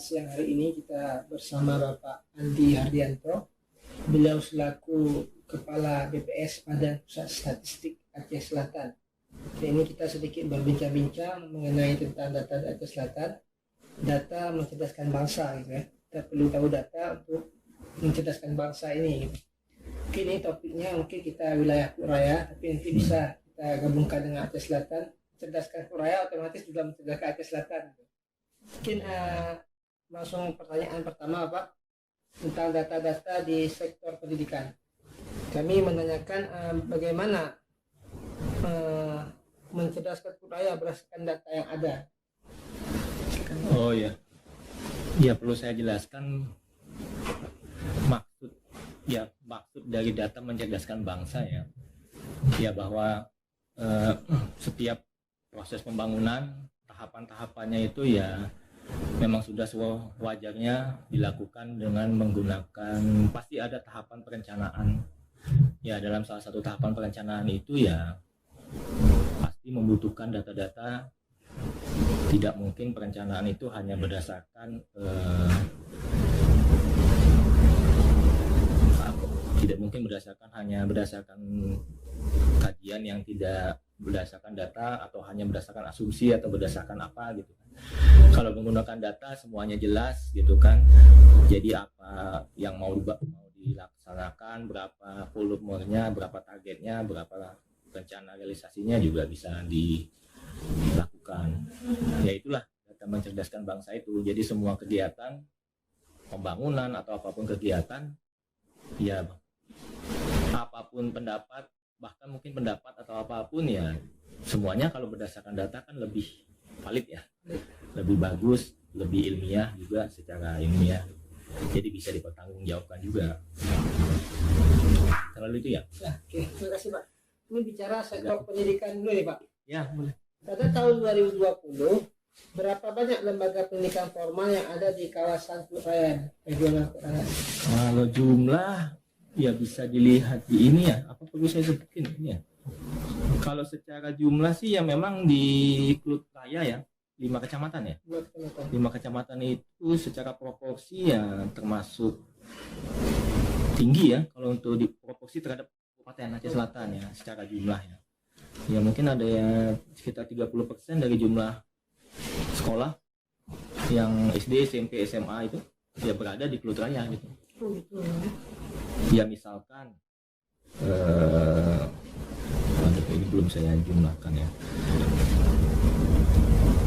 siang hari ini kita bersama Bapak Andi Hardianto. Beliau selaku Kepala BPS Badan Pusat Statistik Aceh Selatan. Ini kita sedikit berbincang-bincang mengenai tentang data Aceh Selatan. Data mencerdaskan bangsa, gitu ya. Kita perlu tahu data untuk mencerdaskan bangsa ini. Gitu. Mungkin ini topiknya mungkin kita wilayah Kuraya, tapi nanti bisa kita gabungkan dengan Aceh Selatan. Mencerdaskan Kuraya otomatis juga mencerdaskan Aceh Selatan. Gitu. Mungkin langsung pertanyaan pertama Pak tentang data-data di sektor pendidikan. Kami menanyakan bagaimana mencerdaskan Kuraya berdasarkan data yang ada. Oh ya, ya perlu saya jelaskan maksud dari data mencerdaskan bangsa ya bahwa setiap proses pembangunan tahapan-tahapannya itu ya memang sudah sewajarnya dilakukan dengan menggunakan, pasti ada tahapan perencanaan. Ya dalam salah satu tahapan perencanaan itu ya pasti membutuhkan data-data. Tidak mungkin perencanaan itu hanya berdasarkan berdasarkan kajian yang tidak berdasarkan data atau hanya berdasarkan asumsi atau berdasarkan apa gitu kan. Kalau menggunakan data semuanya jelas gitu kan. Jadi apa yang mau dilaksanakan, berapa volumenya, berapa targetnya, berapa rencana realisasinya juga bisa dilakukan. Ya itulah data mencerdaskan bangsa itu. Jadi semua kegiatan pembangunan atau apapun kegiatan, ya apapun pendapat, bahkan mungkin pendapat atau apapun ya semuanya kalau berdasarkan data kan lebih valid ya, lebih bagus, lebih ilmiah juga secara ilmiah, jadi bisa dipertanggungjawabkan juga. Kalau itu ya. Oke, terima kasih Pak. Ini bicara sektor pendidikan dulu nih Pak. Ya boleh. Pada tahun 2020 berapa banyak lembaga pendidikan formal yang ada di kawasan Kuraya, regional Kuraya? Kalau jumlah ya bisa dilihat di ini ya, apa perlu saya sebutin ini ya. Kalau secara jumlah sih ya memang di Klut Raya ya 5 kecamatan ya. 5 kecamatan itu secara proporsi ya termasuk tinggi ya kalau untuk di proporsi terhadap Kabupaten Aceh Selatan ya secara jumlah ya. Ya mungkin ada ya sekitar 30% dari jumlah sekolah yang SD, SMP, SMA itu ya berada di Klut Raya gitu. Ya misalkan ini belum saya jumlahkan ya.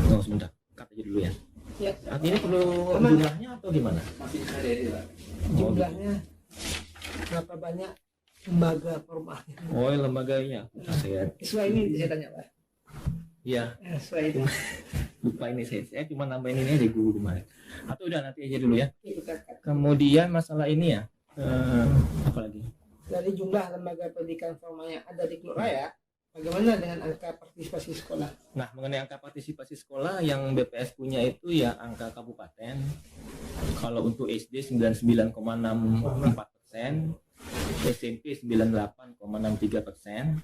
Oh sebentar, cut aja dulu ya. Ya. Artinya perlu jumlahnya atau gimana? Jumlahnya berapa banyak lembaga formalnya? Oh lembaganya. Saya Sesuai ini saya tanya Pak. ya. Sesuai itu. Lupa ini saya cuma nambahin ini aja guru kemarin. Atau udah nanti aja dulu ya. Kita Kemudian masalah ini ya. Apa lagi? dari jumlah lembaga pendidikan formal yang ada di Klut Raya, bagaimana dengan angka partisipasi sekolah? Nah, mengenai angka partisipasi sekolah yang BPS punya itu ya angka kabupaten. Kalau untuk SD 99,64%, SMP 98,63%,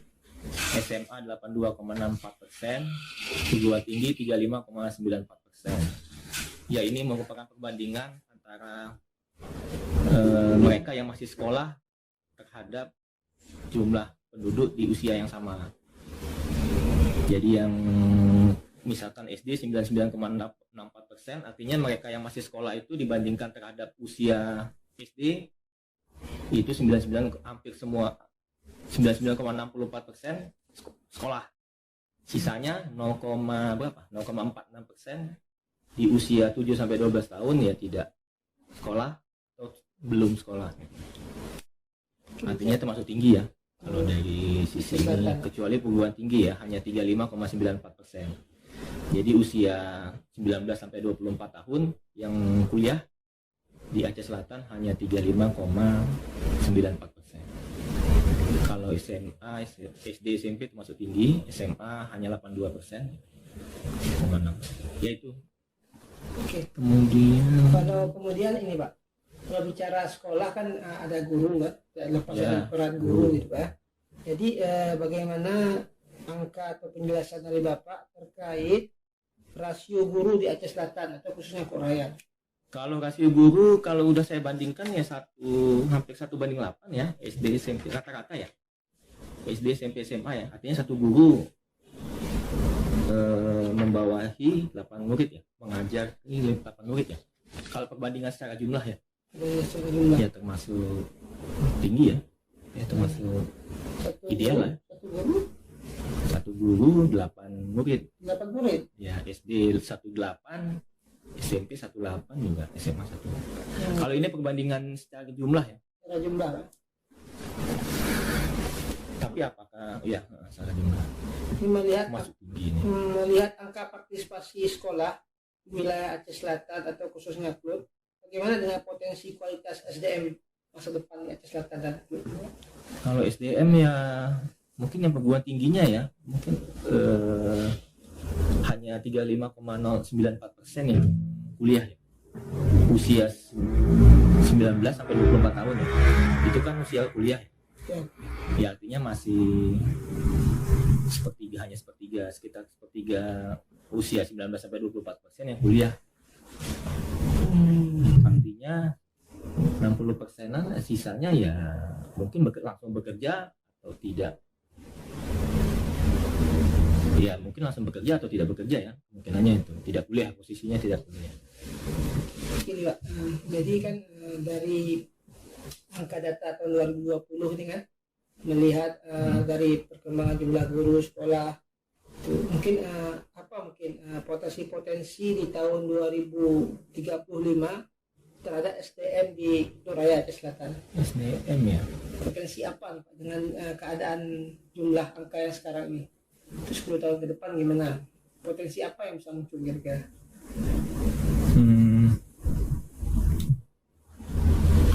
SMA 82,64%, perguruan tinggi 35,94%. Ya ini merupakan perbandingan antara mereka yang masih sekolah terhadap jumlah penduduk di usia yang sama. Jadi yang misalkan SD 99,64%, artinya mereka yang masih sekolah itu dibandingkan terhadap usia SD itu 99 hampir semua 99,64% sekolah. Sisanya 0,46% di usia 7 sampai 12 tahun ya tidak sekolah atau belum sekolah. Artinya termasuk tinggi ya. Kalau dari sisi ini, kecuali perguruan tinggi ya, hanya 35,94%. Jadi usia 19 sampai 24 tahun yang kuliah di Aceh Selatan hanya 35,94%. Kalau SMA, SD, SMP termasuk tinggi, SMA hanya 82%. Ya itu. Oke. Kemudian ini Pak, kalau bicara sekolah kan ada guru kan, lepas Ya. dari peran guru gitu Pak. Jadi bagaimana angka atau penjelasan dari Bapak terkait rasio guru di Aceh Selatan atau khususnya Kuraya? Kalau rasio guru kalau udah saya bandingkan ya hampir 1:8 ya, SD SMP rata-rata ya. SD SMP SMA ya. Artinya satu guru membawahi 8 murid ya, mengajar ini 8 murid ya. Kalau perbandingan secara jumlah ya. Ya termasuk tinggi ya. Ya termasuk ideal lah. Satu guru 8 murid. 8 murid. Ya, SD 18, SMP 18 juga, SMA 1. Kalau ini perbandingan secara jumlah ya. Secara jumlah. Tapi apakah ya secara jumlah Ini melihat masuk tinggi ini. melihat angka partisipasi sekolah di wilayah Aceh Selatan atau khususnya Klud, bagaimana dengan potensi kualitas SDM masa depan di Aceh Selatan dan Klud? Kalau SDM ya mungkin yang perguruan tingginya ya mungkin hanya 35,094% yang kuliah ya. Usia 19 sampai 24 tahun ya. Itu kan usia kuliah ya. Ya artinya masih hanya sepertiga, sekitar sepertiga usia 19 sampai 24% yang kuliah. Artinya 60%-an sisanya ya mungkin langsung bekerja atau tidak. Ya mungkin langsung bekerja atau tidak bekerja ya, kemungkinannya itu tidak kuliah, posisinya tidak kuliah. Gini Pak, jadi kan dari angka data tahun 2020 ini kan melihat dari perkembangan jumlah guru sekolah itu mungkin potensi di tahun 2035 terhadap SDM di Raya Aceh Selatan. SDM ya. Potensi apa nih Pak dengan keadaan jumlah angka yang sekarang ini? Itu 10 tahun ke depan gimana? Potensi apa yang bisa muncul kira-kira?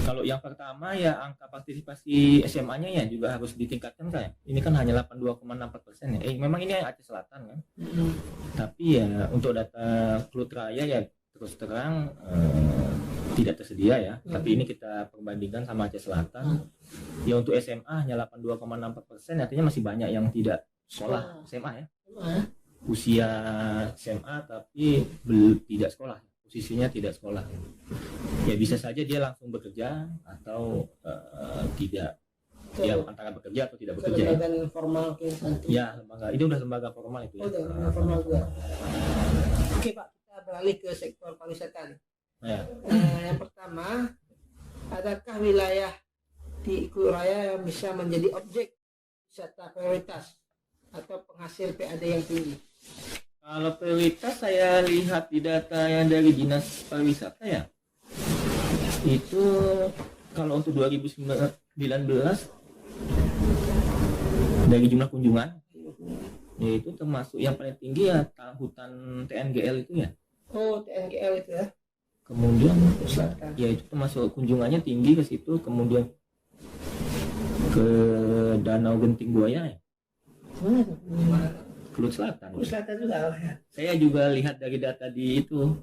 Kalau yang pertama ya angka partisipasi SMA-nya ya juga harus ditingkatkan kan ya. Ini kan hanya 82,64% ya. Memang ini Aceh Selatan kan. Tapi ya untuk data Klud Raya ya terus terang tidak tersedia ya. Tapi ini kita perbandingkan sama Aceh Selatan. Ya untuk SMA hanya 82,64%, artinya masih banyak yang tidak sekolah SMA ya. Usia SMA tapi tidak sekolah. Posisinya tidak sekolah. Ya bisa saja dia langsung bekerja atau tidak. Ya antara bekerja atau tidak bekerja. Lembaga formal ya lembaga. Ini udah lembaga formal itu ya. Lembaga formal juga. Oke Pak, kita beralih ke sektor pariwisata. Ya. Yang pertama, adakah wilayah di Klud Raya yang bisa menjadi objek wisata prioritas atau penghasil PAD yang tinggi? Kalau prioritas saya lihat di data yang dari Dinas Pariwisata ya, itu kalau untuk 2019 dari jumlah kunjungan, yaitu termasuk yang paling tinggi ya hutan TNGL itu ya. Oh, TNGL itu ya. Kemudian ya itu termasuk kunjungannya tinggi ke situ, kemudian ke Danau Genting Buaya ya. Klud Selatan. Klud Selatan juga ya. Saya juga lihat dari data di itu.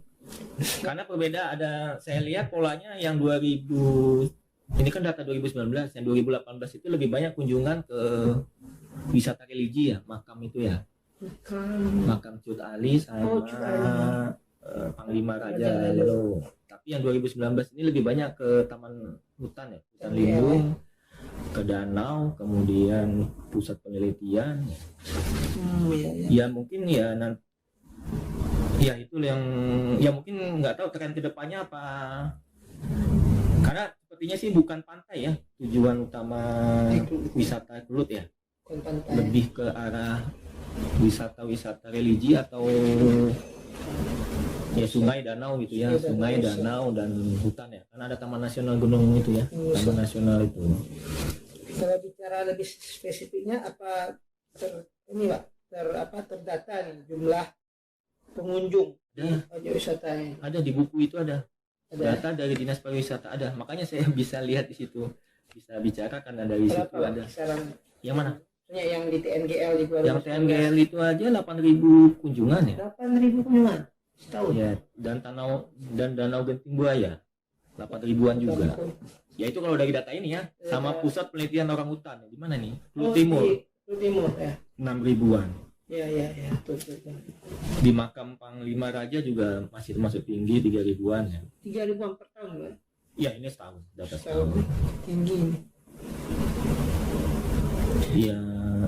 Karena berbeda saya lihat polanya yang 2000 ini kan data 2019, yang 2018 itu lebih banyak kunjungan ke wisata religi ya, makam itu ya. Makam Cut Ali sama Panglima Raja Lalu. Tapi yang 2019 ini lebih banyak ke taman hutan ya, hutan lindung, ke danau, kemudian pusat penelitian. Ya mungkin ya ya itu yang ya mungkin nggak tahu tren kedepannya apa, karena sepertinya sih bukan pantai ya tujuan utama wisata Klud ya, lebih ke arah wisata religi atau ya sungai danau gitu ya, sungai danau dan hutan ya, karena ada Taman Nasional Gunung itu ya, Taman Nasional itu. Kalau bicara lebih spesifiknya apa terdata nih jumlah pengunjung objek wisata ini? Ada di buku itu ada data dari Dinas Pariwisata ada, makanya saya bisa lihat di situ, bisa bicara karena dari situ ada. Yang mana? Yang di TNGL di Yang TNGL itu aja 8.000 kunjungan ya. 8.000 kunjungan setahun ya, dan Danau Genting Buaya 8.000-an juga. Ya itu kalau dari data ini ya, sama pusat penelitian orangutan di mana nih? Klud Timur. Klud Timur ya. 6.000-an. Ya, betul. Di makam Panglima Raja juga masih termasuk tinggi 3.000-an ya. 3.000 per tahun, Pak. Ya ini setahun, data Tahun setahun. tinggi ini.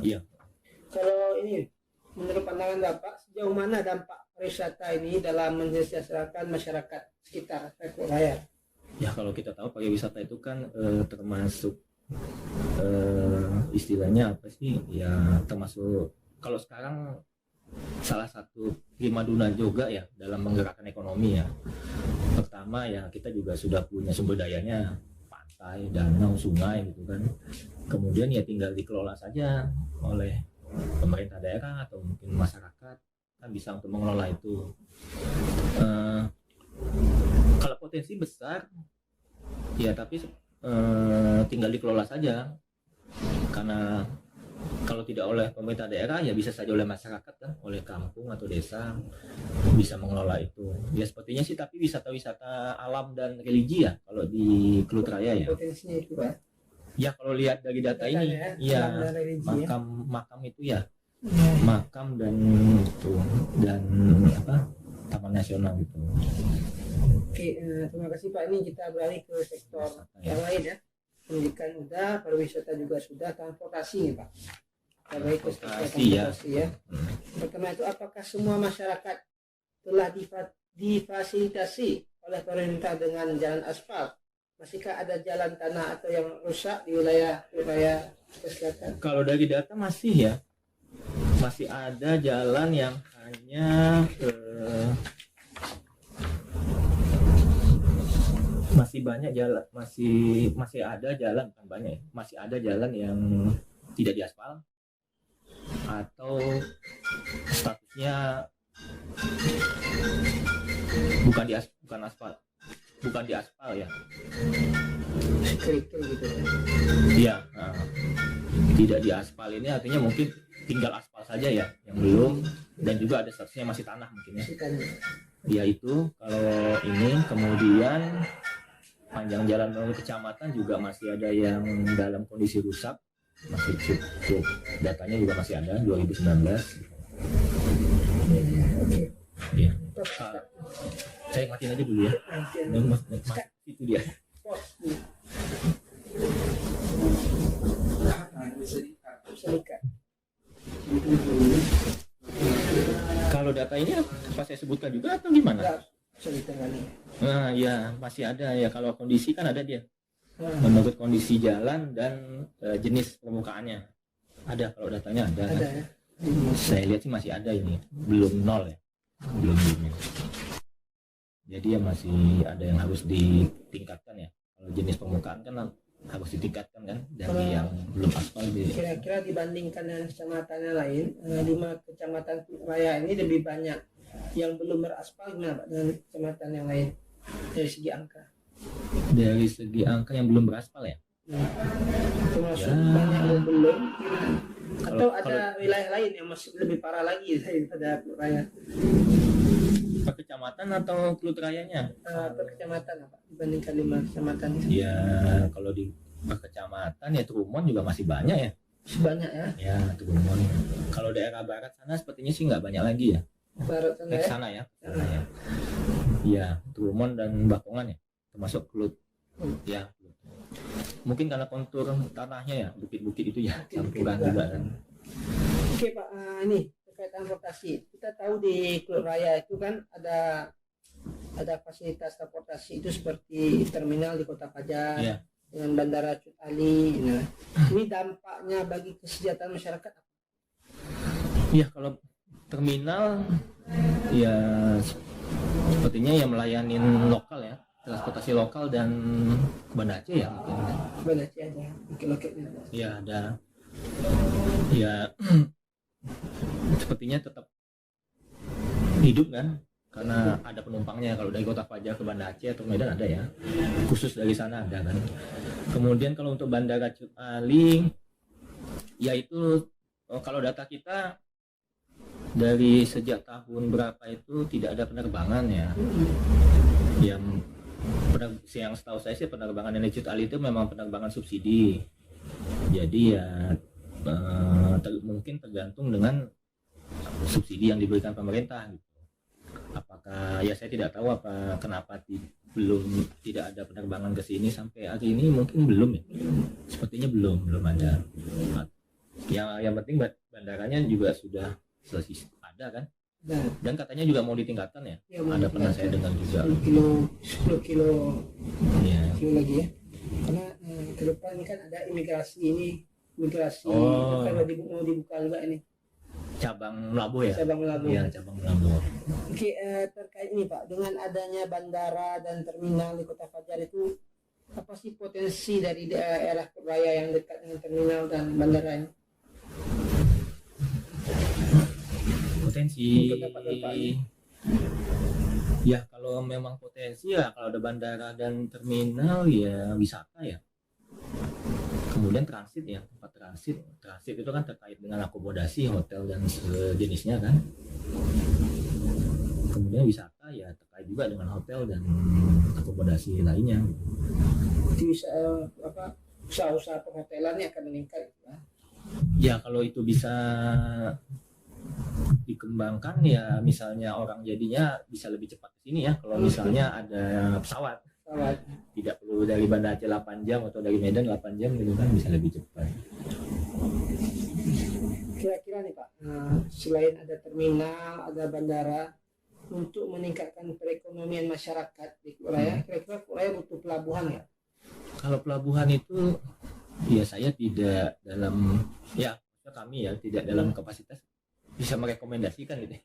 Iya. Kalau ini, menurut pandangan Bapak, sejauh mana dampak pariwisata ini dalam mensejahterakan masyarakat sekitar Teluk Raya? Ya kalau kita tahu pariwisata itu kan termasuk istilahnya apa sih? Ya termasuk kalau sekarang salah satu primadona juga ya dalam menggerakkan ekonomi ya. Pertama ya kita juga sudah punya sumber dayanya, pantai, danau, sungai gitu kan. Kemudian ya tinggal dikelola saja oleh pemerintah daerah atau mungkin masyarakat kan bisa untuk mengelola itu. Kalau potensi besar ya tapi tinggal dikelola saja, karena kalau tidak oleh pemerintah daerah ya bisa saja oleh masyarakat kan, oleh kampung atau desa bisa mengelola itu. Ya sepertinya sih, tapi wisata-wisata alam dan religi ya kalau di Kelut Raya ya. Potensinya itu, Pak. Ya kalau lihat dari data ini, Alam ya dan religi, makam itu ya, ya. makam dan itu dan apa taman nasional gitu. Oke, terima kasih Pak. Ini kita beralih ke sektor yang lain ya. Pendidikan sudah, pariwisata juga sudah, transportasi nih Pak. Kita beralih ke sektor transportasi ya. Pertama itu, apakah semua masyarakat telah difasilitasi oleh pemerintah dengan jalan aspal? Masihkah ada jalan tanah atau yang rusak di wilayah selatan? Kalau dari data masih ya, masih ada jalan yang hanya masih banyak jalan, masih ada jalan, bukan banyak ya, masih ada jalan yang tidak diaspal atau statusnya bukan diaspal ya. Kerikil gitu ya. Iya, tidak diaspal ini artinya mungkin tinggal aspal saja ya yang belum, dan juga ada statusnya masih tanah mungkin ya. Ya itu kalau ini, kemudian panjang jalan melalui kecamatan juga masih ada yang dalam kondisi rusak, masih cukup, datanya juga masih ada 2019. Ya. Saya matiin aja dulu ya. Itu dia. Kalau data ini apa saya sebutkan juga atau gimana? Nah ya masih ada ya, kalau kondisi kan ada dia. Menurut kondisi jalan dan jenis permukaannya ada, kalau datanya ada kan? Ya? Saya lihat sih masih ada, ini belum nol ya, belum. Jadi ya masih ada yang harus ditingkatkan ya. Kalau jenis permukaan kan harus ditingkatkan kan dari yang belum aspal. Kira-kira dibandingkan dengan kecamatan yang lain, 5 kecamatan raya ini lebih banyak yang belum beraspal gimana Pak dengan kecamatan yang lain dari segi angka? Dari segi angka yang belum beraspal ya? Termasuk banyak yang belum, atau ada wilayah lain yang masih lebih parah lagi daripada raya? Per kecamatan atau Kelut Rayanya? Per kecamatan apa dibandingkan 5 kecamatan? Ya kalau di per kecamatan ya Trumon juga masih banyak ya. Banyak ya? Ya Trumon. Kalau daerah barat sana sepertinya sih nggak banyak lagi ya. Barat sana ya? Sana ya. Ya Trumon dan Bakongan ya, termasuk Kelut. Ya. Mungkin karena kontur tanahnya ya, bukit-bukit itu ya, campuran juga kan. Oke Pak, ini terkait transportasi, kita tahu di Kelut Raya itu kan ada fasilitas transportasi itu seperti terminal di Kota Fajar, ya, dengan Bandara Cut Ali. Nah, ini dampaknya bagi kesejahteraan masyarakat apa? Ya kalau terminal ya sepertinya yang melayani lokal ya, transportasi lokal dan Banda Aceh ya mungkin. Banda Aceh ada, loketnya. Ya ada. Ya sepertinya tetap hidup kan, karena ada penumpangnya. Kalau dari Kota Fajar ke Banda Aceh atau Medan ada ya, khusus dari sana ada kan. Kemudian kalau untuk Bandara Cut Ali, yaitu kalau data kita dari sejak tahun berapa itu tidak ada penerbangan ya. Yang setahu saya sih penerbangan yang Cut Ali itu memang penerbangan subsidi. Jadi ya mungkin tergantung dengan subsidi yang diberikan pemerintah gitu. Apakah ya saya tidak tahu kenapa tidak ada penerbangan ke sini sampai hari ini, mungkin belum ya. Sepertinya belum ada. Yang penting bandaranya juga sudah selesai ada kan. Dan katanya juga mau ditingkatkan ya. Ada pernah saya dengar juga 10 kilo ya. lagi ya. Karena ke depan ini kan ada imigrasi Oh. kalau mau dibuka juga ini Cabang Melabuh ya. cabang Labuh. Iya, cabang Melabuh. Oke, terkait ini Pak, dengan adanya bandara dan terminal di Kota Fajar itu, apa sih potensi dari daerah raya yang dekat dengan terminal dan bandara ini? Potensi Untuk dapat manfaatnya. ya kalau memang potensi ya, kalau ada bandara dan terminal ya wisata ya. Kemudian transit ya, tempat transit itu kan terkait dengan akomodasi hotel dan sejenisnya kan. Kemudian wisata ya terkait juga dengan hotel dan akomodasi lainnya. Jadi usaha-usaha perhotelannya akan meningkat ya. Ya kalau itu bisa dikembangkan ya, misalnya orang jadinya bisa lebih cepat ke sini ya. Kalau misalnya ada pesawat tidak perlu dari Banda Aceh 8 jam atau dari Medan 8 jam gitu kan, bisa lebih cepat. Kira-kira nih Pak, selain ada terminal, ada bandara, untuk meningkatkan perekonomian masyarakat di Kuraya, kira-kira Kuraya butuh pelabuhan ya? Kalau pelabuhan itu ya saya tidak dalam, ya kami ya tidak dalam kapasitas bisa merekomendasikan gitu.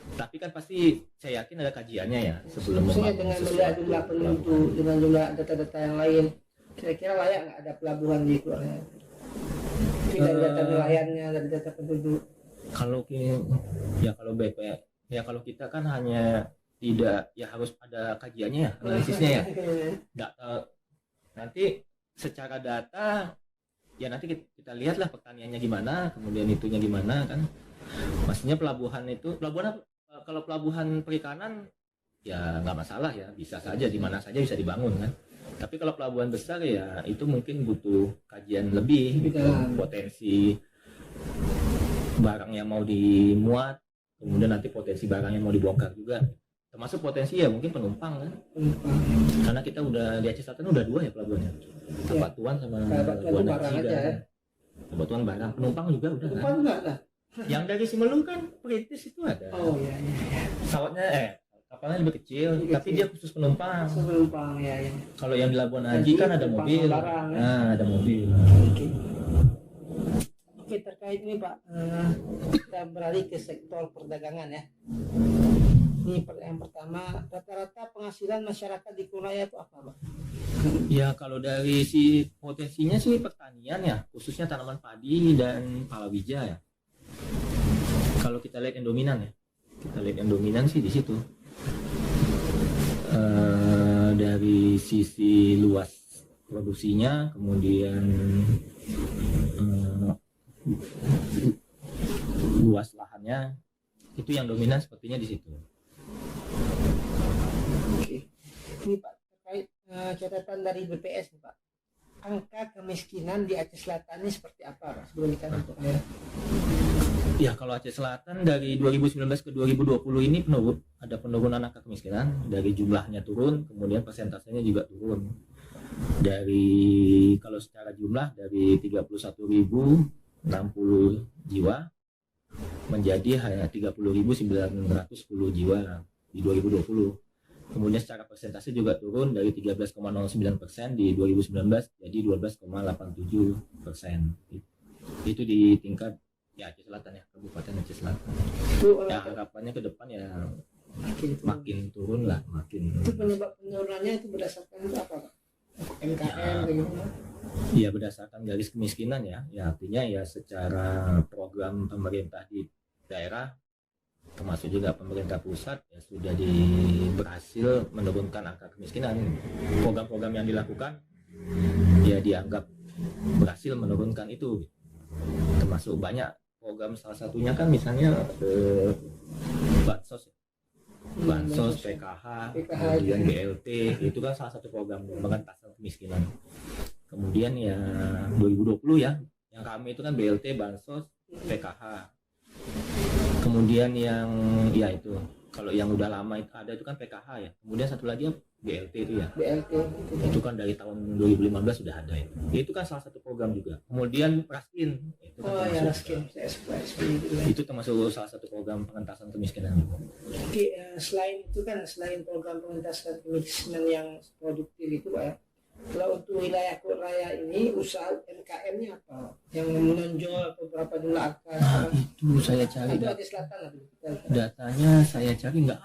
Tapi kan pasti saya yakin ada kajiannya ya sebelum Maksudnya dengan melihat jumlah penduduk, dengan jumlah data-data yang lain, kira-kira layak nggak ada pelabuhan di Kuraya? Dari data nelayannya, dari data penduduk. Kalau BP ya, kalau kita kan hanya tidak ya, harus ada kajiannya ya, analisisnya ya. Data nanti secara data ya, nanti kita lihatlah pertaniannya gimana, kemudian itunya gimana kan. Maksudnya pelabuhan apa? Kalau pelabuhan perikanan ya nggak masalah ya, bisa saja di mana saja bisa dibangun kan. Tapi kalau pelabuhan besar ya itu mungkin butuh kajian lebih, potensi barang yang mau dimuat, kemudian nanti potensi barang yang mau dibongkar juga, termasuk potensi ya mungkin penumpang kan. Karena kita udah di Aceh Selatan udah 2 ya pelabuhannya, Batuan sama Buana Ciga. Batuan barang, penumpang juga udah kan. Yang dari Simelung kan Perintis itu ada. Oh iya. Pesawatnya kapalnya lebih kecil, tapi dia khusus penumpang. Ya. Kalau yang di Labuan Haji kan ada mobil. Barang, ya. Ada mobil. Oke, terkait ini Pak, kita beralih ke sektor perdagangan ya. Ini yang pertama, rata-rata penghasilan masyarakat di Kuraya itu apa Pak? Ya kalau dari si potensinya sih pertanian ya, khususnya tanaman padi dan palawija ya. Kalau kita lihat yang dominan sih di situ. Dari sisi luas produksinya, kemudian luas lahannya, itu yang dominan sepertinya di situ. Oke. Ini Pak, terkait catatan dari BPS nih Pak, angka kemiskinan di Aceh Selatan ini seperti apa Pak sebelum kita untuk Ya kalau Aceh Selatan dari 2019 ke 2020 ini ada penurunan angka kemiskinan, dari jumlahnya turun, kemudian persentasenya juga turun. Dari kalau secara jumlah dari 31.060 jiwa menjadi hanya 30.910 jiwa di 2020. Kemudian secara persentase juga turun dari 13,09% di 2019 jadi 12,87%. Itu di tingkat ya Aceh Selatan ya, Kabupaten Aceh Selatan. Ya harapannya ke depan ya makin turun lah, makin. Itu penyebab penurunannya itu berdasarkan itu apa Pak? MKM bagaimana? Ya berdasarkan garis kemiskinan ya. Ya artinya ya secara program pemerintah di daerah termasuk juga pemerintah pusat ya sudah berhasil menurunkan angka kemiskinan. Program-program yang dilakukan ya dianggap berhasil menurunkan itu. Termasuk banyak program, salah satunya kan misalnya bansos, PKH, kemudian BLT, itu kan salah satu program pengentasan kemiskinan. Kemudian ya 2020 ya, yang kami itu kan BLT, bansos, PKH. Kemudian yang ya itu kalau yang udah lama itu ada itu kan PKH ya. Kemudian satu lagi BLT itu ya. BLT Itu kan dari tahun 2015 sudah ada ya. Itu kan salah satu program juga. Kemudian Raskin itu kan oh ya termasuk, Raskin saya suka gitu ya. itu termasuk salah satu program pengentasan kemiskinan. Oke, selain itu kan, selain program pengentasan kemiskinan yang produktif itu Pak ya, kalau untuk wilayah Kulit Raya ini usaha UMKM-nya apa yang menonjol atau berapa jumlah angka sekarang? Itu saya cari Itu Aceh Selatan lah datanya, saya cari nggak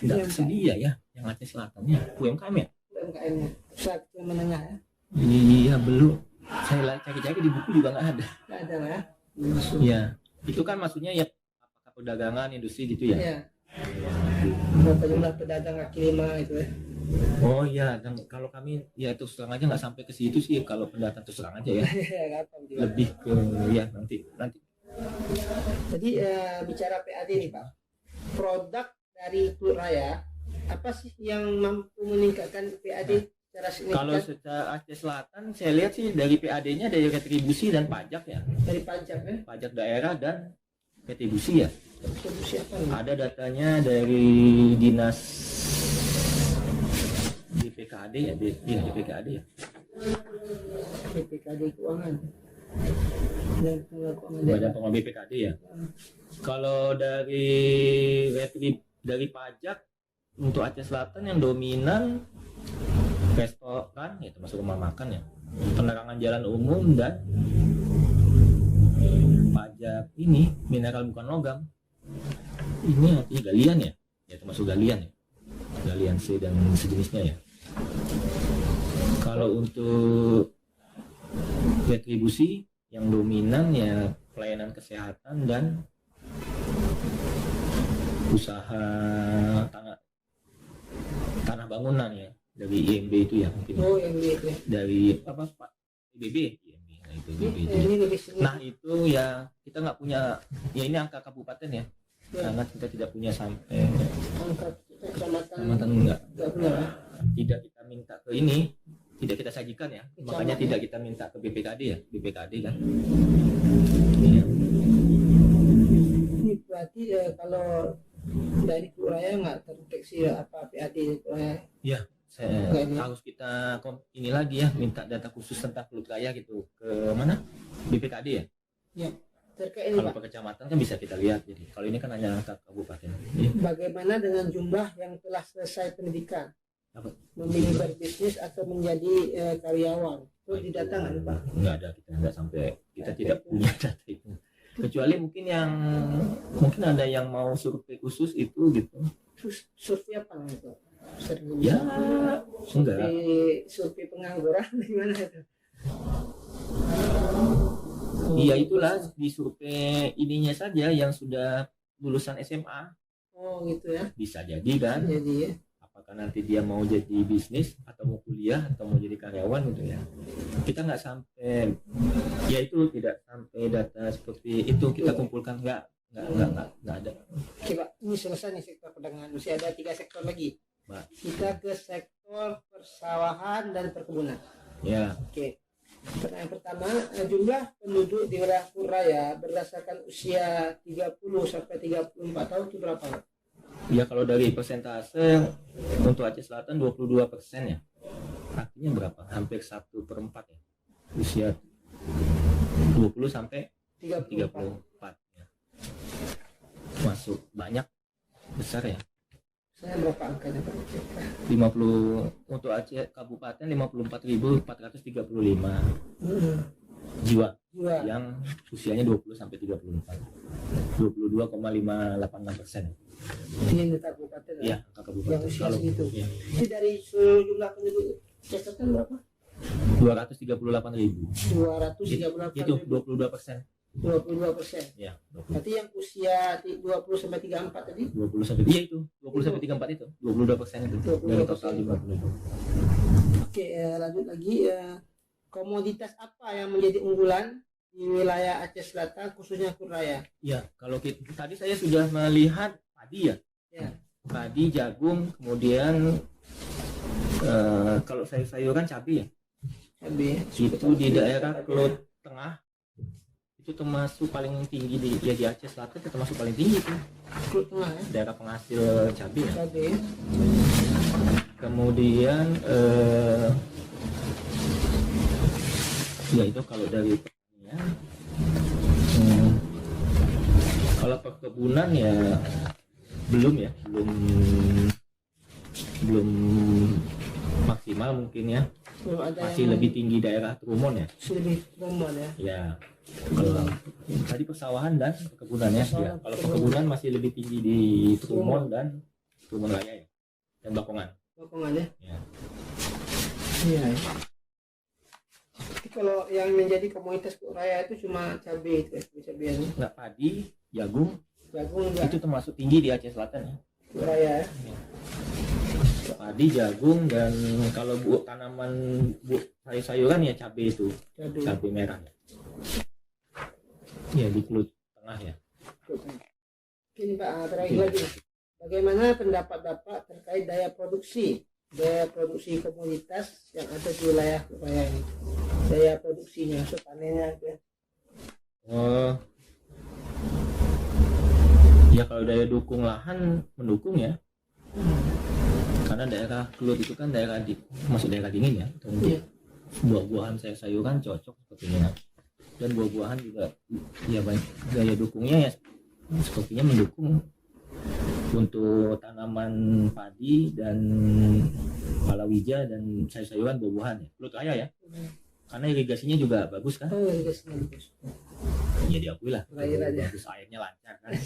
tersedia ya yang Aceh Selatannya UMKM ya. UMKM-nya usaha kecil menengah ya. Iya belum. Saya cari-cari di buku juga nggak ada. Nggak ada lah ya. Iya. Itu kan maksudnya ya apakah perdagangan industri gitu ya? Iya. Berapa jumlah pedagang kaki lima itu ya? Oh iya, dan kalau kami ya terus terang aja nggak sampai ke situ sih kalau pendataan terus terang aja ya. Gampang juga. Lebih ke ya nanti. Jadi bicara PAD nih Pak, produk dari Kulit Raya apa sih yang mampu meningkatkan PAD secara signifikan? Kalau secara Aceh Selatan saya lihat sih dari PAD-nya dari retribusi dan pajak ya. Dari pajak ya? Pajak daerah dan retribusi ya. Retribusi apa nih? Ada datanya dari dinas BPKAD ya, BPKAD ya. BPKD Keuangan. Dan keuangan Badan Pengelola BPKAD ya. Kalau dari pajak untuk Aceh Selatan yang dominan restoran ya, termasuk rumah makan ya, penerangan jalan umum dan pajak ini mineral bukan logam. Ini artinya galian ya, termasuk galian ya, galian C dan sejenisnya ya. Kalau untuk retribusi yang dominan ya pelayanan kesehatan dan usaha tanah bangunan ya, dari IMB itu ya mungkin. Oh, IMB itu ya. Dari apa Pak? IBB. Nah, itu IBB itu. Nah itu ya kita nggak punya ya, ini angka kabupaten ya, karena kita tidak punya sampai angka kecamatan enggak. Tidak kita minta ke ini, tidak kita sajikan ya, makanya tidak kita minta ke BPKD ya, BPKD kan. Iya. Ini berarti kalau dari Kulit Raya nggak terdeteksi apa PAD Kulit Raya? Ya, harus kita ini lagi ya, minta data khusus tentang Kulit Raya gitu ke mana? BPKD ya. Ya. Terkait ini, kalau per kecamatan kan bisa kita lihat, jadi kalau ini kan hanya angka kabupaten. Ya. Bagaimana dengan jumlah yang telah selesai pendidikan? Apa? Memilih berbisnis atau menjadi karyawan? Itu didata nggak Pak? Nggak ada, kita nggak sampai, kita tidak punya data itu. Kecuali mungkin ada yang mau survei khusus itu gitu. Survei apa itu? Ya, enggak. Survei pengangguran gimana itu? Iya itulah di survei ininya saja yang sudah lulusan SMA. Oh gitu ya. Bisa jadi kan. Jadi ya. Apakah nanti dia mau jadi bisnis atau mau kuliah atau mau jadi karyawan gitu ya. Kita nggak sampai, ya itu tidak sampai data seperti itu kita kumpulkan, nggak ada. Oke Pak, ini selesai nih sektor perdagangan. Masih ada 3 sektor lagi. Pak. Kita ke sektor persawahan dan perkebunan. Ya. Oke. Pertanyaan pertama, jumlah penduduk di wilayah Kulit Raya berdasarkan usia 30 sampai 34 tahun itu berapa? Ya kalau dari persentase untuk Aceh Selatan 22% ya. Artinya berapa? Hampir 1/4 ya. Usia 20 sampai 34 ya. Masuk banyak, besar ya. Saya berapa angkanya Pak? 50 untuk Aceh Kabupaten 54.435 jiwa yang usianya 20 sampai 34. 22,586%. Ini data kabupaten ya? Iya, kabupaten. Yang usia segitu. Ya. Ini dari seluruh jumlah penduduk Jakarta berapa? 238.000. 238.000. Itu 22%. 22%. Ya. 20. Berarti yang usia 20 sampai 34 tadi? 20 sampai, iya itu 20 sampai 34 itu 22% itu 22%. dari total jumlah penduduk. Oke, lanjut lagi. Komoditas apa yang menjadi unggulan di wilayah Aceh Selatan khususnya Kulit Raya? Ya, kalau tadi saya sudah melihat padi ya. Ya. Padi, jagung, kemudian kalau sayur-sayuran cabai ya. Cabai. Itu di daerah Kelut Tengah itu itu termasuk paling tinggi di Aceh Selatan, itu termasuk paling tinggi tuh. Kelut Tengah ya. Daerah penghasil cabai ya. Cabai ya. Kemudian ya itu kalau dari pertanian. Kalau perkebunan ya belum maksimal mungkin ya. Belum ada Masih yang lebih tinggi daerah Trumon ya. lebih rumah ya. Ya, kalau tadi persawahan dan perkebunan ya. Ya, kalau perkebunan masih lebih tinggi di Trumon dan Trumon Raya ya. Dan Bakongan. Bakongan ya. Ya. Iya. Tapi kalau yang menjadi komoditas Kulit Raya itu cuma cabai itu, cabai. Nggak, padi, jagung, Jagung enggak itu termasuk tinggi di Aceh Selatan ya. Kulit Raya ya. Padi, jagung, dan kalau tanaman sayur-sayuran ya cabai itu, Cabai. cabai merah ya. Ya di Kulit Tengah ya. Ini Pak, terakhir lagi. Bagaimana pendapat Bapak terkait daya produksi komoditas yang ada di wilayah Kulit Raya ini? Daya produksinya, panennya ya. Ya kalau daya dukung lahan mendukung ya. Karena daerah Kelut itu kan masuk daerah dingin ya. Untuk Iya. buah-buahan sayuran cocok sepertinya. Dan buah-buahan juga ya banyak daya dukungnya ya sepertinya mendukung untuk tanaman padi dan palawija dan sayur-sayuran buah-buahan ya. Kelut Raya ya. Karena irigasinya juga bagus kan? Oh, irigasinya bagus. Ya diakui lah. Air aja. Bagus, airnya lancar kan.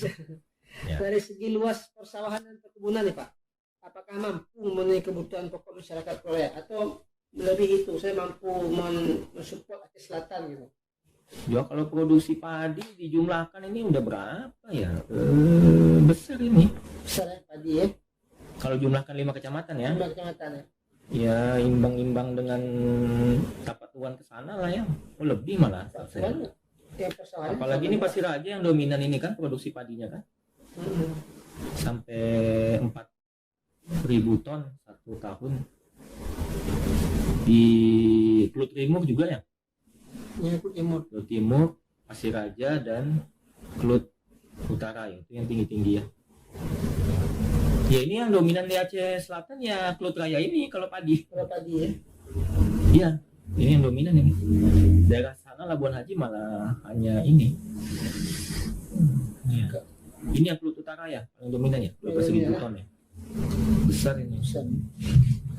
Ya. Dari segi luas persawahan dan perkebunan nih Pak, apakah mampu memenuhi kebutuhan pokok masyarakat Korea atau lebih itu saya mampu mensupport Aceh Selatan gitu? Ya kalau produksi padi dijumlahkan ini udah berapa ya? Besar ini. Besar ya padi ya? Kalau jumlahkan 5 kecamatan ya. 5 kecamatan ya? Ya imbang-imbang dengan Tapak Tuan ke sana lah ya. Oh lebih malah. Apalagi ini Pasir Raja yang dominan ini kan produksi padinya kan. Sampai 4.000 ton 1 tahun. Di Kelut Timur juga ya. Ya, Kelut Timur, Pasir Raja dan Kelut Utara ya, itu yang tinggi-tinggi ya. Ya ini yang dominan di Aceh Selatan ya Kelut Raya ini kalau padi. Kalau padi ya. Iya, ini yang dominan ini. Daerah sana Labuan Haji malah hanya ini. Ya. Ini yang Kelut Utara ya, yang dominan ya, 12.000 ton ya. Besar ini. Besar.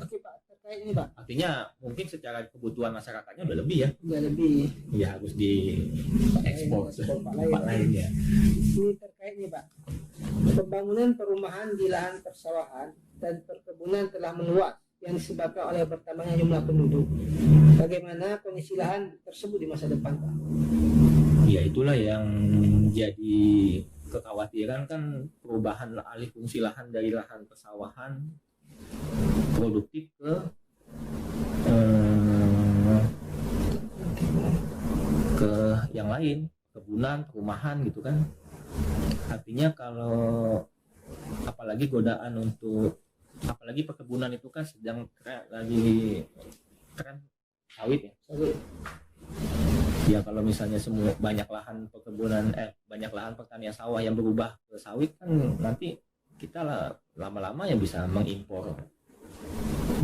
Oke Pak, terkait ini Pak. Artinya mungkin secara kebutuhan masyarakatnya udah lebih ya. Udah lebih. Ya harus diekspor tempat lain ya. Ini terkait nih Pak. Pembangunan perumahan di lahan persawahan dan perkebunan telah meluas yang disebabkan oleh bertambahnya jumlah penduduk. Bagaimana kondisi lahan tersebut di masa depan Pak? Ya itulah yang jadi kekhawatiran kan, perubahan alih fungsi lahan dari lahan persawahan produktif ke yang lain, kebunan, perumahan gitu kan. Artinya kalau apalagi godaan untuk apalagi perkebunan itu kan sedang lagi tren sawit ya. Sawit. Ya kalau misalnya semua banyak lahan perkebunan banyak lahan pertanian sawah yang berubah ke sawit kan nanti kita lama-lama yang bisa mengimpor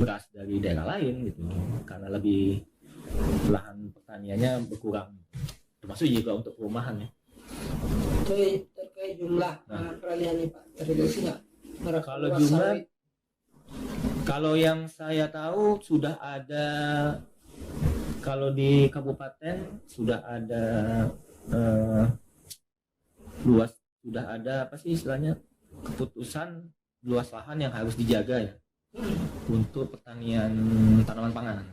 beras dari daerah lain gitu karena lebih lahan pertaniannya berkurang, termasuk juga untuk perumahan ya. Terkait jumlah peralihan nih Pak, terreduksi nggak? Kalau jumlah sawit. Kalau yang saya tahu sudah ada. Kalau di kabupaten sudah ada luas, sudah ada apa sih istilahnya keputusan luas lahan yang harus dijaga ya untuk pertanian tanaman pangan.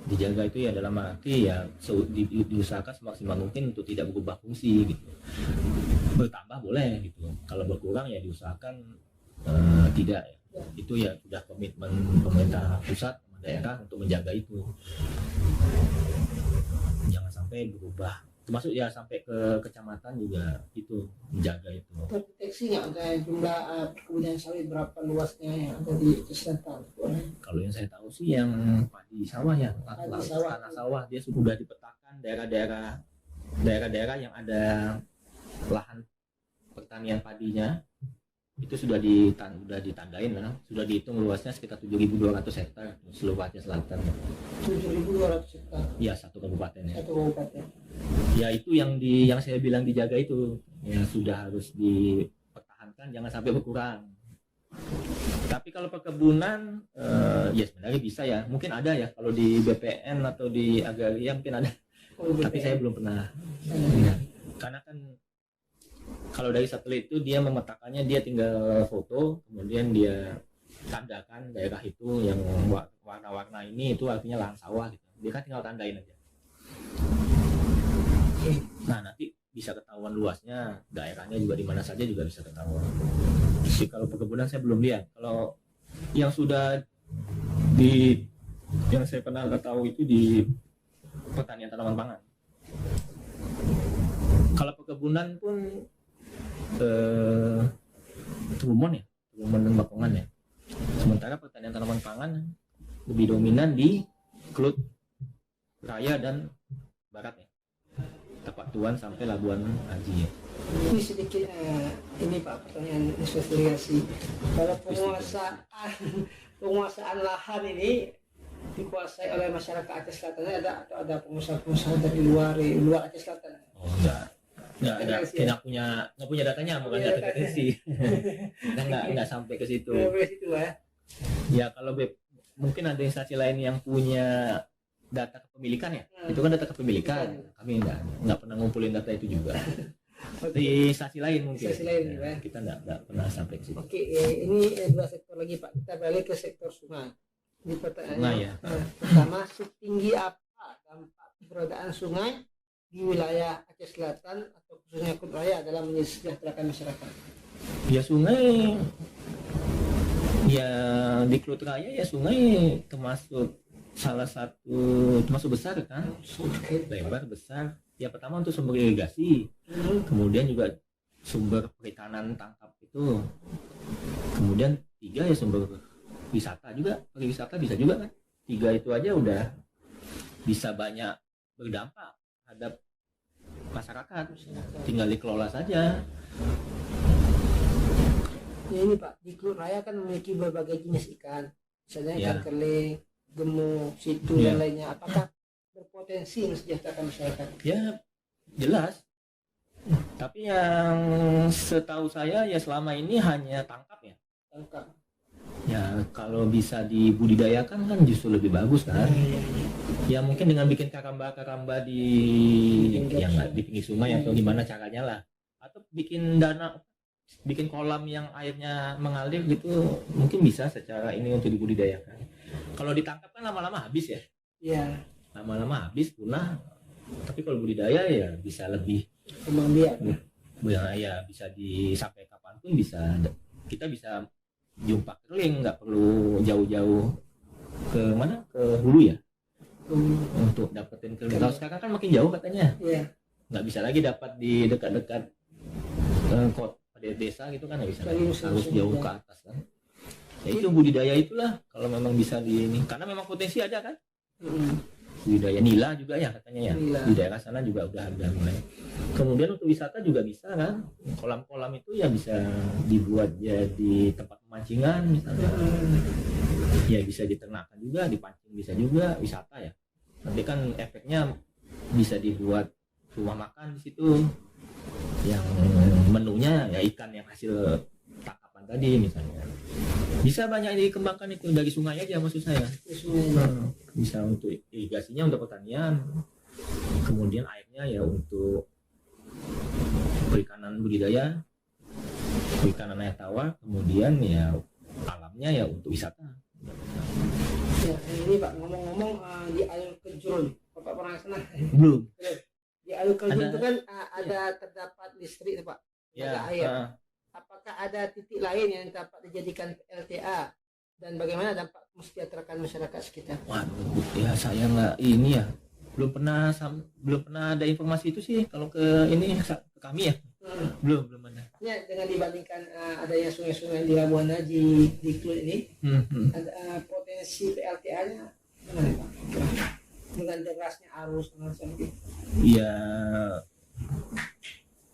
Dijaga itu ya dalam arti ya diusahakan semaksimal mungkin untuk tidak berubah fungsi gitu. Bertambah boleh gitu. Kalau berkurang ya diusahakan tidak ya. Itu ya sudah komitmen pemerintah pusat daerah untuk menjaga itu, jangan sampai berubah, termasuk ya sampai ke kecamatan juga itu menjaga itu. Terdeteksi nggak ada jumlah perkebunan sawit berapa luasnya yang ada di Selatan? Kalau yang saya tahu sih yang padi sawah ya, tanah sawah dia sudah dipetakan daerah-daerah daerah-daerah yang ada lahan pertanian padinya itu sudah ditandain lah, sudah dihitung luasnya sekitar 7.200 hektar seluruh Aceh Selatan. 7.200 hektar. Ya, satu kabupaten ya. Satu kabupaten. Ya itu yang saya bilang dijaga itu, ya sudah harus dipertahankan, jangan sampai berkurang. Tapi kalau perkebunan ya sebenarnya bisa ya, mungkin ada ya kalau di BPN atau di Agraria mungkin ada. Tapi saya belum pernah lihat. Karena kan kalau dari satelit itu dia memetakannya, dia tinggal foto, kemudian dia tandakan daerah itu yang warna-warna ini itu artinya lahan sawah gitu. Dia kan tinggal tandain aja. Nah nanti bisa ketahuan luasnya, daerahnya juga di mana saja juga bisa ketahuan. Jadi kalau perkebunan saya belum lihat. Kalau yang sudah yang saya pernah tahu itu di pertanian tanaman pangan. Kalau perkebunan pun Trumon dan Bakongan ya. Sementara pertanian tanaman pangan lebih dominan di Klut Raya dan Barat ya. Tapak Tuan sampai Labuan Haji ya. Ini sedikit ini Pak, pertanyaan investigasi. Kalau penguasaan lahan ini dikuasai oleh masyarakat Aceh Selatan, ada pengusaha-pengusaha dari luar Aceh Selatan? Oh nggak punya datanya, bukan data deteksi. nggak sampai ke situ. Ya kalau mungkin ada instansi lain yang punya data kepemilikan ya, itu kan data kepemilikan. Kami nggak pernah ngumpulin data itu juga. Di instansi lain mungkin. Ya. Kita nggak pernah sampai ke situ. Oke, ini dua sektor lagi Pak. Kita balik ke sektor sungai. Ini pertanyaannya. Ya. Pertama, setinggi apa dampak keberadaan sungai di wilayah Aceh Selatan atau khususnya Klut Raya dalam mensejahterakan masyarakat? Ya sungai, ya di Klut Raya ya sungai termasuk salah satu, termasuk besar kan, lebar besar. Ya pertama untuk sumber irigasi, kemudian juga sumber perikanan tangkap itu, kemudian 3 ya sumber wisata juga, pariwisata bisa juga kan. 3 itu aja udah bisa banyak berdampak terhadap masyarakat, tinggal dikelola saja. Ya ini Pak, di Klut Raya kan memiliki berbagai jenis ikan, misalnya ikan keling, gemuk, situ dan lainnya. Apakah berpotensi mensejahterakan masyarakat? Ya jelas. Tapi yang setahu saya ya selama ini hanya tangkap ya. Tangkap. Ya kalau bisa dibudidayakan kan justru lebih bagus kan. Ya mungkin dengan bikin karamba di pinggir sungai atau gimana caranya lah. Atau bikin kolam yang airnya mengalir gitu, mungkin bisa secara ini untuk dibudidayakan. Kalau ditangkap kan lama-lama habis ya. Iya. Lama-lama habis punah. Tapi kalau budidaya ya bisa lebih kembang biak. Ya bisa sampai kapanpun bisa. Kita bisa jumpa keling, nggak perlu jauh-jauh ke mana, ke hulu ya, untuk dapetin keling. Kalau sekarang kan makin jauh katanya. Iya. Nggak bisa lagi dapat di dekat-dekat kota desa gitu kan, nggak bisa lagi. Harus jauh ke atas kan. Ya itu budidaya itulah kalau memang bisa ini, karena memang potensi ada kan. Budidaya nila juga ya katanya ya, di daerah sana juga udah mulai. Kemudian untuk wisata juga bisa kan, kolam-kolam itu ya bisa dibuat jadi tempat pemancingan misalnya. Ya bisa diternakan juga, dipancing bisa juga, wisata ya. Nanti kan efeknya bisa dibuat rumah makan di situ, yang menunya ya ikan yang hasil tangkapan tadi misalnya. Bisa banyak dikembangkan itu dari sungai aja maksud saya. Bisa untuk irigasinya untuk pertanian, kemudian airnya ya untuk perikanan budidaya, perikanan air tawar, kemudian ya alamnya ya untuk wisata. Ya, ini Pak, ngomong-ngomong di Alur Kejurun, Bapak pernah sana? Belum. Di Alur Kejurun itu kan ada terdapat listrik Pak, ya, air. Apakah ada titik lain yang dapat dijadikan LTA dan bagaimana dampak mensejahterakan masyarakat sekitar? Waduh, ya saya nggak ini ya, belum pernah ada informasi itu sih kalau ke kami ya. Belum ada. Ya, dengan dibandingkan adanya sungai-sungai di Labuan Haji, di Klut ini, ada potensi PLTA-nya gimana Pak? Dengan derasnya arus dan sebagainya. Ya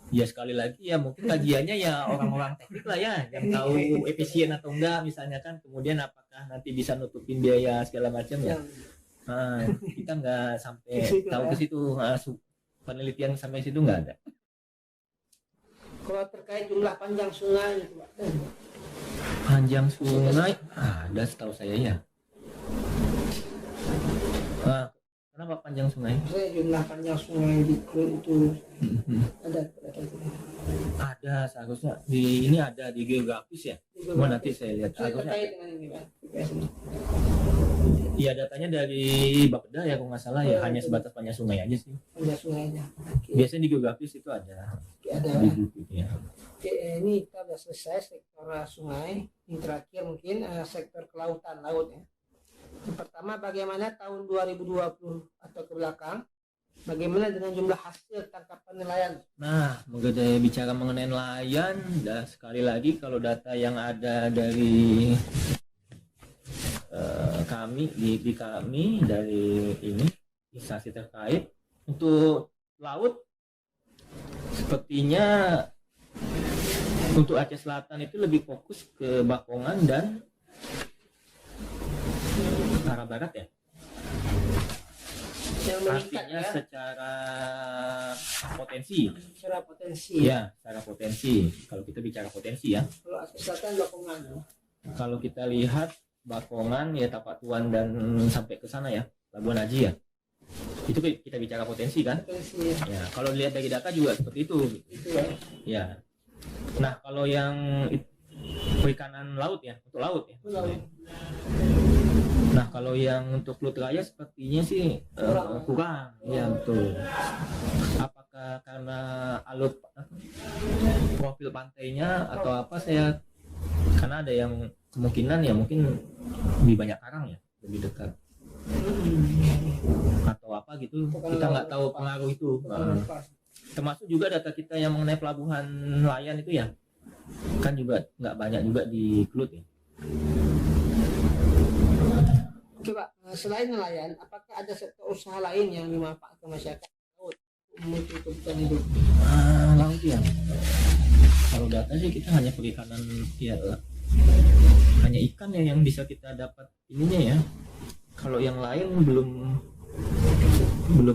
Ya sekali lagi ya mungkin kajiannya ya orang-orang teknik lah ya yang tahu efisien atau enggak misalnya kan, kemudian apakah nanti bisa nutupin biaya segala macam ya. Nah, kita nggak sampai tahu ke situ. Penelitian sampai situ nggak ada. Kalau terkait jumlah panjang sungai itu Pak. Panjang sungai ada setahu saya ya. Kenapa panjang sungai? Saya jumlah panjang sungai di Klud itu ada itu. Ada seharusnya di ini ada di geografis ya. Cuma nanti saya lihat. Saya Harusnya terkait dengan ini Pak. BPS ini. iya datanya dari Bapeda ya kalau nggak salah ya, hanya sebatas panjang sungai aja sih. Panjang sungainya. Biasanya di geografis itu ada. Ada. Di buku ya. Oke, ini kita sudah selesai sektor sungai. Yang terakhir mungkin sektor kelautan laut ya. Yang pertama, bagaimana tahun 2020 atau ke belakang, bagaimana dengan jumlah hasil tangkapan nelayan? Nah, bicara mengenai nelayan, dan sekali lagi kalau data yang ada dari kami di kami dari ini instansi terkait untuk laut, sepertinya untuk Aceh Selatan itu lebih fokus ke Bakongan dan arah barat ya. Yang meningkat Artinya ya, secara potensi. secara potensi. Ya, secara potensi. Kalau kita bicara potensi ya. Kalau Aceh Selatan Bakongan. Kalau kita lihat Bakongan ya, Tapak Tuan dan sampai ke sana ya, Labuan Haji ya. Itu kita bicara potensi kan? Potensi. Ya, kalau dilihat dari data juga seperti itu. Itu ya. Ya. Nah, kalau yang perikanan laut ya, untuk laut ya. Laut. Nah, kalau yang untuk Klud Raya sepertinya sih kurang. Ya, betul. Apakah karena profil pantainya atau apa, saya karena ada yang kemungkinan ya mungkin lebih banyak karang ya, lebih dekat. Atau apa gitu, kita nggak tahu pengaruh itu. Termasuk juga data kita yang mengenai pelabuhan nelayan itu ya, kan juga nggak banyak juga di Klud ya. Oke Pak, selain nelayan, apakah ada sektor usaha lain yang dimanfaatkan masyarakat laut untuk kebutuhan hidup? Laut ya. Kalau data sih kita hanya perikanan ya, hanya ikan ya yang bisa kita dapat ininya ya. Kalau yang lain belum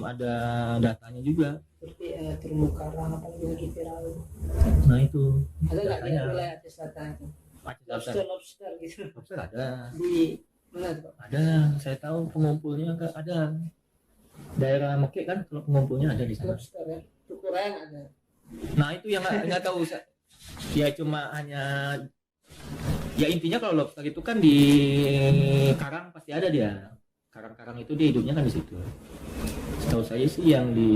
ada datanya juga. Seperti terumbu karang apalagi lagi viral. Nah itu. Ada nggak di datanya. wilayah Aceh Selatan itu? Lobster gitu. Lobster ada. Di mana tuh Pak? Ada, saya tahu pengumpulnya ada. Daerah Mekek kan kalau pengumpulnya ada di sana. Lobster ya. Cukurang ada. Nah itu yang nggak tahu. Ya cuma hanya ya intinya kalau lobster itu kan di karang pasti ada dia. Karang-karang itu dia hidupnya kan di situ. Setahu saya sih yang di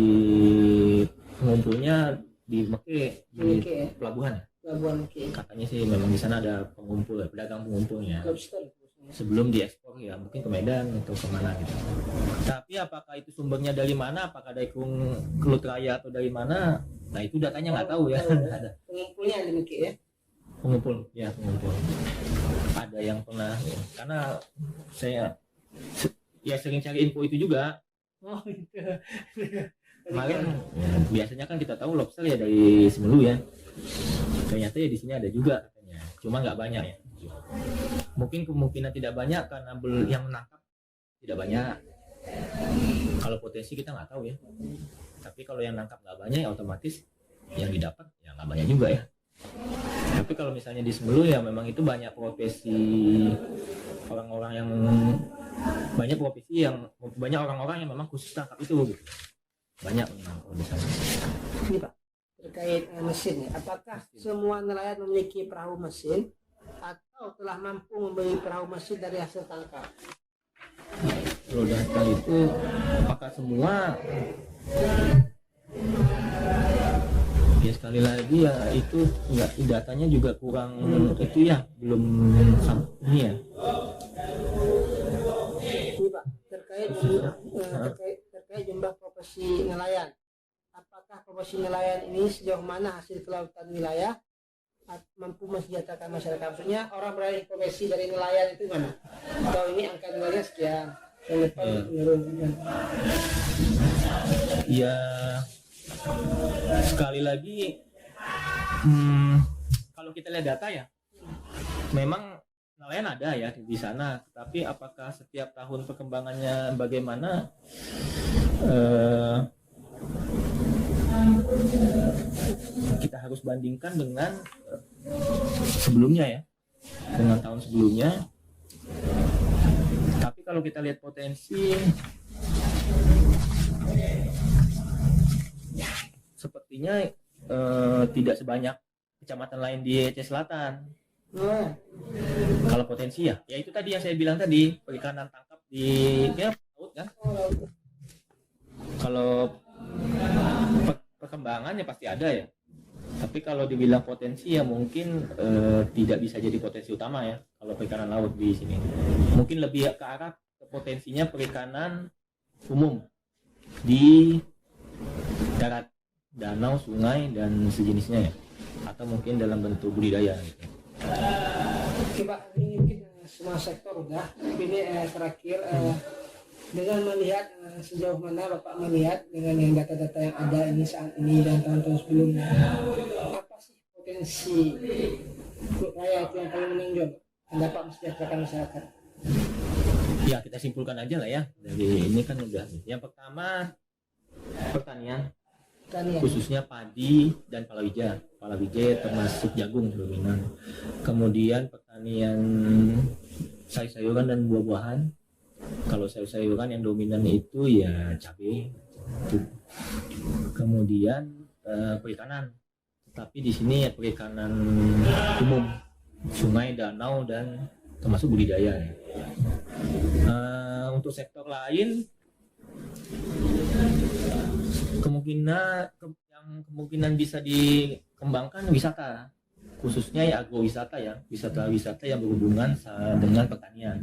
pengumpulnya di Mekek, di pelabuhan ya. Pelabuhan Mekek. Katanya sih memang di sana ada pengumpul, pedagang pengumpulnya. Lobster. Sebelum diekspor ya mungkin ke Medan atau kemana gitu. Tapi apakah itu sumbernya dari mana, apakah dari Klud Raya atau dari mana, nah itu datanya nggak tahu ya. Ada Pengumpulnya di Mekek ya. pengumpul ada yang pernah ya. Karena saya ya sering cari info itu juga. Oh itu. Kemarin ya, biasanya kan kita tahu lobster ya dari Semelu ya, ternyata ya di sini ada juga katanya, cuma nggak banyak ya. Mungkin kemungkinan tidak banyak karena yang menangkap tidak banyak. Kalau potensi kita nggak tahu ya. Tapi kalau yang nangkap nggak banyak ya otomatis yang didapat ya nggak banyak juga ya. Tapi kalau misalnya di Semelu ya memang itu banyak profesi orang-orang yang banyak orang-orang yang memang khusus tangkap itu gitu. Banyak memang kalau di sana. Ini Pak, terkait mesin ya. Apakah semua nelayan memiliki perahu mesin atau telah mampu membeli perahu mesin dari hasil tangkap? Kalau data itu apakah semua? Ya sekali lagi ya itu enggak, datanya juga kurang itu ya, belum ini ya. Ini Pak, terkait jumlah profesi nelayan. Apakah profesi nelayan ini sejauh mana hasil kelautan wilayah mampu mensejahterakan masyarakat? Maksudnya orang beralih profesi dari nelayan itu mana? Kalau ini angka nilainya sekian, yang depan menurun. Ya sekali lagi Kalau kita lihat data ya, memang nelayan ada ya di sana, tapi apakah setiap tahun perkembangannya bagaimana? Kita harus bandingkan dengan sebelumnya ya, dengan tahun sebelumnya. Tapi kalau kita lihat potensi, sepertinya tidak sebanyak kecamatan lain di Aceh Selatan. Kalau potensi ya itu tadi yang saya bilang tadi, perikanan tangkap di laut kan. Kalau perkembangannya pasti ada ya. Tapi kalau dibilang potensi ya mungkin tidak bisa jadi potensi utama ya kalau perikanan laut di sini. Mungkin lebih ke arah potensinya perikanan umum di darat, danau, sungai dan sejenisnya ya. Atau mungkin dalam bentuk budidaya gitu. Oke Pak, ini mungkin semua sektor udah. Ini terakhir dengan melihat sejauh mana Bapak melihat dengan yang data-data yang ada ini saat ini dan tahun-tahun sebelumnya, apa sih potensi Teluk Raya itu yang paling menonjol dan dapat mensejahterakan masyarakat? Ya kita simpulkan aja lah ya, dari ini kan udah. Yang pertama pertanian, khususnya padi dan palawija. Palawija termasuk jagung dominan. Kemudian pertanian sayur-sayuran dan buah-buahan. Kalau sayur-sayuran yang dominan itu ya cabai. Kemudian perikanan. Tapi di sini ya perikanan umum, sungai, danau dan termasuk budidaya. Untuk sektor lain kemungkinan bisa dikembangkan wisata, khususnya ya agrowisata ya, wisata yang berhubungan dengan pertanian.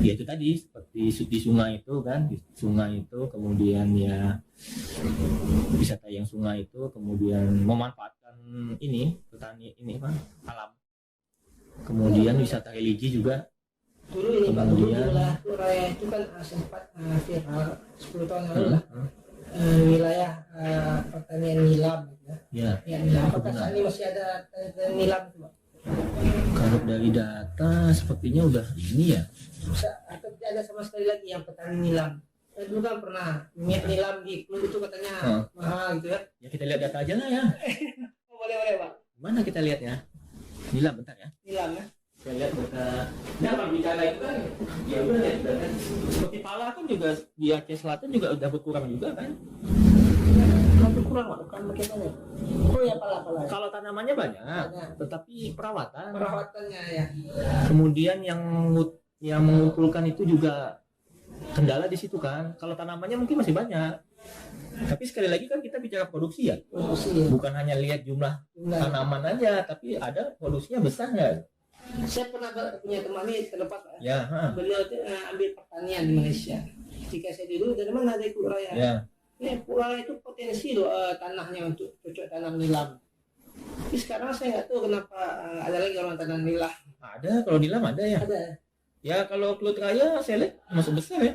Ya itu tadi seperti di sungai itu kan, di sungai itu kemudian ya wisata yang sungai itu kemudian memanfaatkan ini petani ini apa alam. Kemudian wisata religi juga. Dulu ini Pak, dulu Teluk Raya itu kan sempat viral 10 tahun lalu lah. Wilayah pertanian nilam ya. Ya nilam. Apakah saat ini masih ada nilam itu Pak? Kalau dari data sepertinya udah ini ya. Atau tidak ada sama sekali lagi yang petani nilam? Dulu kan pernah nilam di Klub itu katanya mahal gitu ya. Ya kita lihat data aja lah ya. Boleh Pak. Mana kita lihat ya? Nilam bentar ya. Nilam ya. Saya lihat data. Nah kalau bicara itu kan ya udah lihat data. Seperti pala kan juga di Aceh Selatan juga udah berkurang juga kan. Berkurang Pak, bukan makin banyak. Oh ya pala. Kalau tanamannya banyak, tetapi perawatannya ya. Kemudian yang mengumpulkan itu juga kendala di situ kan. Kalau tanamannya mungkin masih banyak. Tapi sekali lagi kan kita bicara produksi ya. Bukan hanya lihat jumlah tanaman aja, tapi ada produksinya besar nggak? Saya pernah punya teman ini terlepas Pak. Ya, beliau ambil pertanian di Malaysia. Ketika saya dulu dari mana ada Teluk Raya. Ya. Teluk Raya itu potensi loh tanahnya untuk cocok tanam nilam. Tapi sekarang saya nggak tahu kenapa ada lagi orang tanam nilam. Ada, kalau nilam ada ya. Ada. Ya kalau Teluk Raya saya lihat masuk besar ya.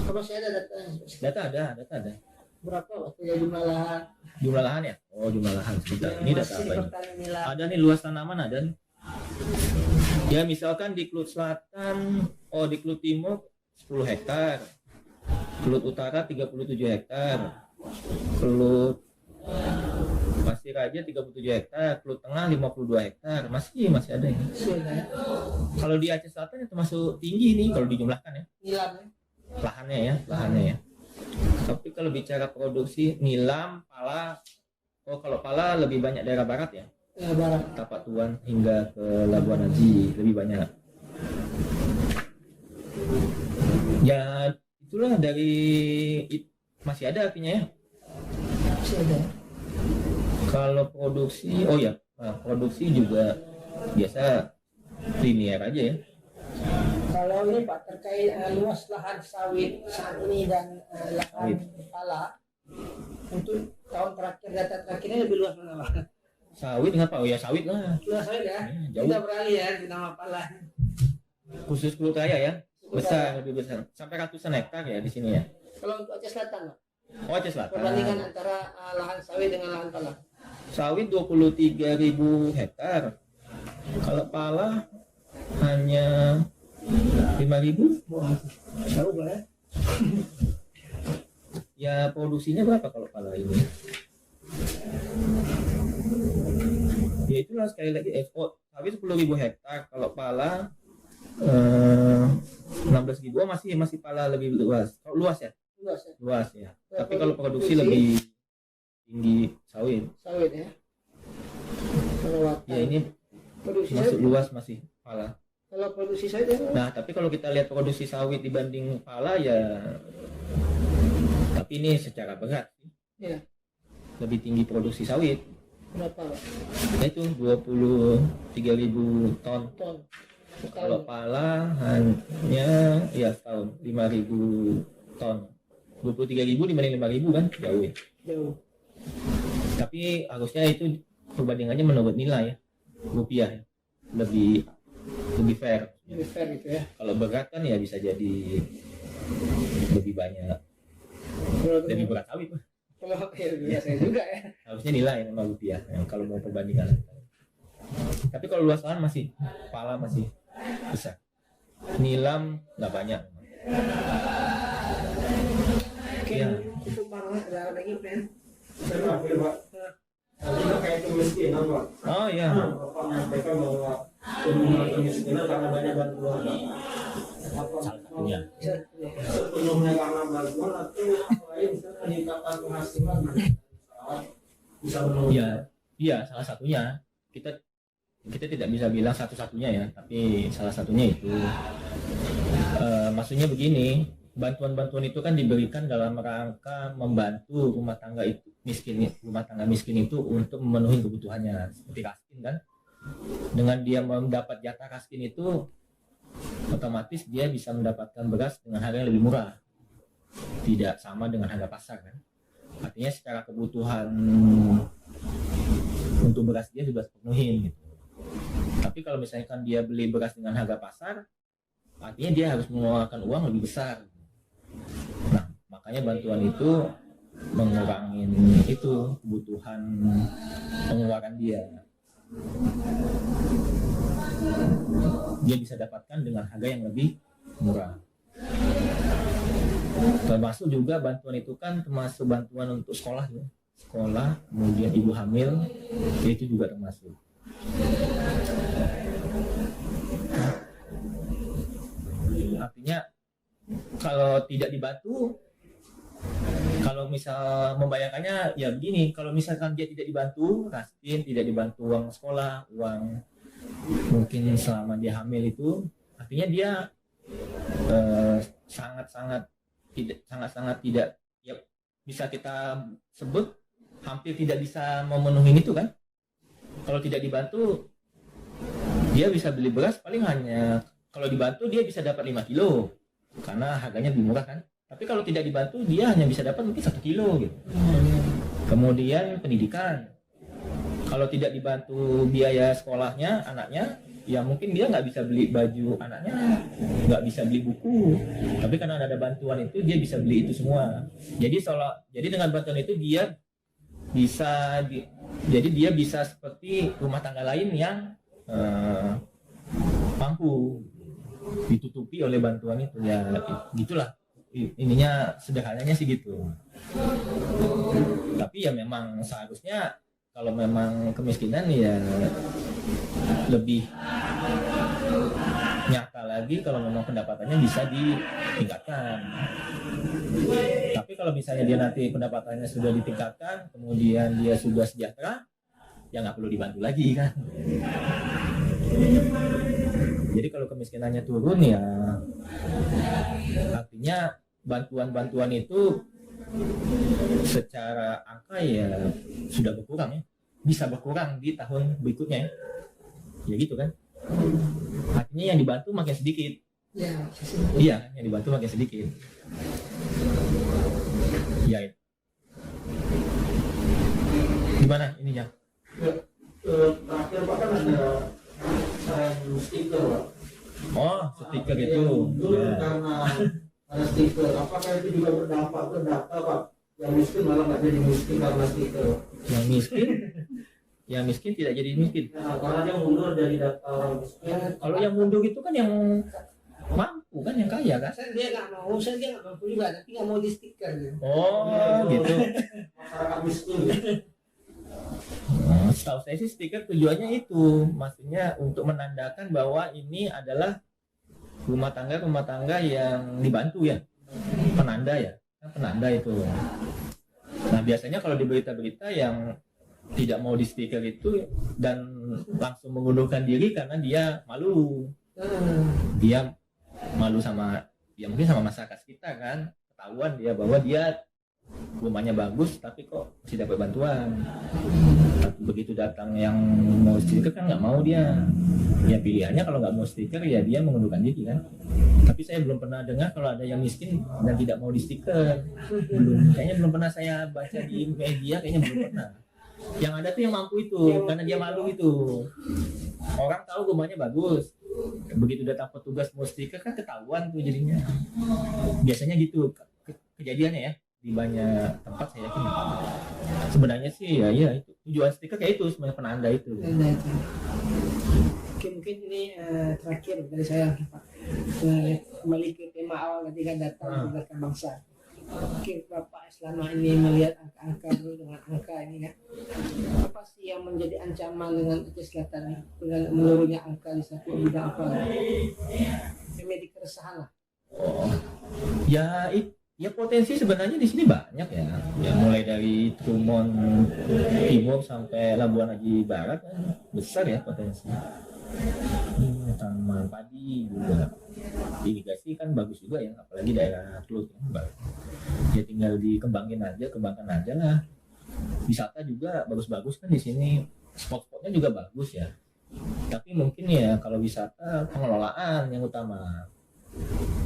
Kalau saya ada data. Data ada. Berapa waktu ya jumlah lahan? Jumlah lahan ya? Oh jumlah lahan sebentar. Ini data apa ini? Ada nih luas tanaman ada nih. Ya misalkan di Kelut Selatan, di Kelut Timur 10 hektar, Kelut Utara 37 hektar, Kelut Pasir Raja 37 hektar, Kelut Tengah 52 hektar, masih ada ini. Kalau di Aceh Selatan itu termasuk tinggi nih kalau dijumlahkan ya. Lahannya ya. Tapi kalau bicara produksi nilam, pala, kalau pala lebih banyak daerah barat ya. Barat. Tapak Tuan hingga ke Labuan Haji lebih banyak. Ya itulah dari masih ada artinya ya. Masih ada. Kalau produksi, produksi juga biasa linear aja ya. Kalau ini Pak terkait luas lahan sawit saat ini dan lahan pala untuk tahun terakhir, data terakhirnya lebih luas mana Pak? Sawit dengan apa? Oh ya sawit lah. Luas sawit ya. Jauh. Kita beralih ya di nama pala. Khusus Teluk Raya ya. Besar, lebih besar. Sampai ratusan hektar ya di sini ya. Kalau untuk Aceh Selatan Pak? Oh Aceh Selatan. Perbandingan antara lahan sawit dengan lahan pala. sawit 23.000 hektar. Kalau pala hanya 5.000. Wah, jauh lah ya. Ya produksinya berapa kalau pala ini? Ya itulah sekali lagi ekspor sawit 10.000 hektar, kalau pala 16.000. Oh, masih pala lebih luas. Kalau luas ya? Luas ya. Luas ya. Ya, Tapi kalau produksi lebih tinggi sawit. Sawit ya. Perawatan. Ya ini Produksi masuk sawit. luas masih pala. Kalau produksi sawit ya. Nah, tapi kalau kita lihat produksi sawit dibanding pala ya, tapi ini secara berat sih. Ya. Lebih tinggi produksi sawit. Berapa Pak? Itu 23.000 ton. Ton. Kalau Sekali. pala hanya ya setahun 5.000 ton. 23.000 dibanding 5.000 kan jauh ya. Jauh. Tapi harusnya itu perbandingannya menurut nilai ya, rupiah ya. Lebih fair. Lebih fair gitu ya. Kalau berat kan ya bisa jadi lebih banyak, Kalau lebih berat sawit. kalau ya biasa saya juga ya. Harusnya nilai sama rupiah yang kalau mau perbandingan. Tapi kalau luas lahan masih pala masih besar. Nilam nggak banyak. Oke, Ya. cukup banget ada lagi plan. Terkait kemiskinan, Pak. Oh ya. Bapak menyampaikan bahwa penurunan kemiskinan karena banyak bantuan. Salah satunya. Sebelumnya karena bantuan atau lain misalnya peningkatan penghasilan bisa menurun. Iya, salah satunya. Kita tidak bisa bilang satu-satunya ya, tapi salah satunya itu. Maksudnya begini, bantuan-bantuan itu kan diberikan dalam rangka membantu rumah tangga miskin itu untuk memenuhi kebutuhannya, seperti Raskin kan. Dengan dia mendapat jatah Raskin itu, otomatis dia bisa mendapatkan beras dengan harga yang lebih murah, tidak sama dengan harga pasar kan. Artinya secara kebutuhan untuk beras dia sudah terpenuhi gitu. Tapi kalau misalkan dia beli beras dengan harga pasar, artinya dia harus mengeluarkan uang lebih besar. Nah, makanya bantuan itu mengurangi itu kebutuhan pengeluaran dia. Dia bisa dapatkan dengan harga yang lebih murah. Termasuk juga bantuan itu kan termasuk bantuan untuk sekolah ya. Sekolah, kemudian ibu hamil, itu juga termasuk. Artinya kalau tidak dibantu, kalau misal membayangkannya ya begini, kalau misalkan dia tidak dibantu, Raskin tidak dibantu uang sekolah, uang mungkin selama dia hamil itu, artinya dia sangat-sangat tidak ya, bisa kita sebut hampir tidak bisa memenuhi itu kan. Kalau tidak dibantu, dia bisa beli beras paling hanya, kalau dibantu dia bisa dapat 5 kilo karena harganya lebih murah kan. Tapi kalau tidak dibantu dia hanya bisa dapat mungkin 1 kilo gitu. Kemudian pendidikan, kalau tidak dibantu biaya sekolahnya anaknya, ya mungkin dia nggak bisa beli baju anaknya, nggak bisa beli buku. Tapi karena ada bantuan itu dia bisa beli itu semua. Jadi dengan bantuan itu dia bisa jadi dia bisa seperti rumah tangga lain yang mampu ditutupi oleh bantuan itu ya, gitulah ininya, sederhananya sih gitu. Tapi ya memang seharusnya kalau memang kemiskinan ya lebih nyata lagi kalau memang pendapatannya bisa ditingkatkan. Tapi kalau misalnya dia nanti pendapatannya sudah ditingkatkan, kemudian dia sudah sejahtera, ya nggak perlu dibantu lagi kan. Jadi kalau kemiskinannya turun ya artinya bantuan-bantuan itu secara angka ya sudah berkurang ya, bisa berkurang di tahun berikutnya ya gitu kan. Artinya yang dibantu makin sedikit. Ya, Iya, yang dibantu makin sedikit. Ya, gimana ininya? Terakhir Pak kan ada stiker Pak. Oh, stiker itu. Itu Ya. karena ada stiker. Apakah itu juga berdampak ke data Pak? Yang miskin malah nggak jadi miskin karena stiker. Yang miskin yang miskin tidak jadi miskin. Nah, kalau yang mundur dari data orang miskin, Kalau yang mundur itu kan yang mampu kan, yang kaya kan. Saya dia nggak mau, saya dia nggak mampu juga, tapi nggak mau di stiker gitu. Oh gitu. masyarakat miskin gitu. Setahu saya sih stiker tujuannya itu, maksudnya untuk menandakan bahwa ini adalah rumah tangga yang dibantu ya, penanda ya, kan penanda itu. Nah biasanya kalau di berita-berita yang tidak mau di stiker itu dan langsung mengundurkan diri karena dia malu, dia malu sama ya mungkin sama masyarakat kita kan, ketahuan dia bahwa dia rumahnya bagus tapi kok masih dapat bantuan. Tapi begitu datang yang mau stiker kan nggak mau dia. Ya pilihannya kalau nggak mau stiker ya dia mengundurkan diri kan. Tapi saya belum pernah dengar kalau ada yang miskin dan tidak mau di stiker. Kayaknya belum pernah saya baca di media, kayaknya belum pernah. Yang ada tuh yang mampu itu karena dia malu itu. Orang tahu rumahnya bagus. Begitu datang petugas mau stiker kan ketahuan tuh jadinya. Biasanya gitu kejadiannya ya. Di banyak tempat saya yakin sebenarnya sih ya itu tujuan stiker kayak itu sebenarnya penanda itu. Nah, itu. Oke, mungkin ini terakhir dari saya Pak. Kembali ke tema awal ketika datang mencerdaskan bangsa. Oke Bapak, selama ini melihat angka-angka dengan angka ini ya, apa sih yang menjadi ancaman dengan Aceh Selatan dengan menurunnya angka di satu bidang apa? Memiliki keresahan lah. Oh ya potensi sebenarnya di sini banyak ya. Ya mulai dari Trumon Timur sampai Labuan Haji Barat kan besar ya potensi. Tanaman padi juga, irigasi kan bagus juga ya, apalagi daerah Teluk ya tinggal kembangkan aja lah. Wisata juga bagus-bagus kan di sini, spot-spotnya juga bagus ya. Tapi mungkin ya kalau wisata pengelolaan yang utama.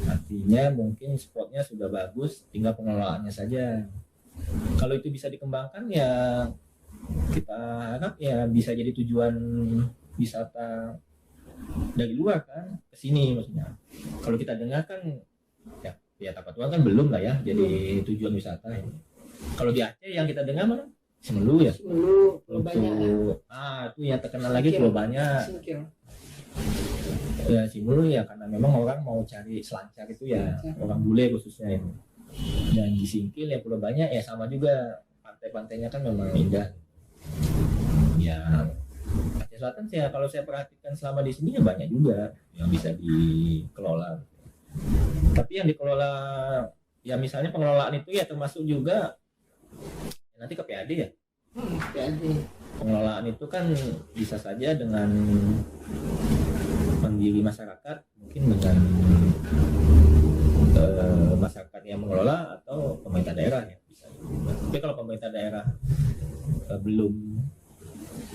Artinya mungkin spotnya sudah bagus, tinggal pengelolaannya saja. Kalau itu bisa dikembangkan ya kita harap ya bisa jadi tujuan wisata dari luar kan ke sini maksudnya. Kalau kita dengar kan ya Tapatuan kan belum lah ya jadi tujuan wisata ya. Kalau di Aceh yang kita dengar mana? Semelu ya. Semelu banyak. Itu yang terkenal lagi Pulau Banyak. Ya Simulu ya karena memang orang mau cari selancar itu ya orang bule khususnya ini. Dan di Singkil ya Pulau Banyak ya sama juga, pantai-pantainya kan memang indah. Ya Aceh Selatan sih kalau saya perhatikan selama di sini ya banyak juga yang bisa dikelola. Tapi yang dikelola ya misalnya pengelolaan itu ya termasuk juga nanti ke PAD ya. PAD. Pengelolaan itu kan bisa saja dengan mandiri masyarakat, mungkin dengan masyarakat yang mengelola atau pemerintah daerah ya bisa. Tapi kalau pemerintah daerah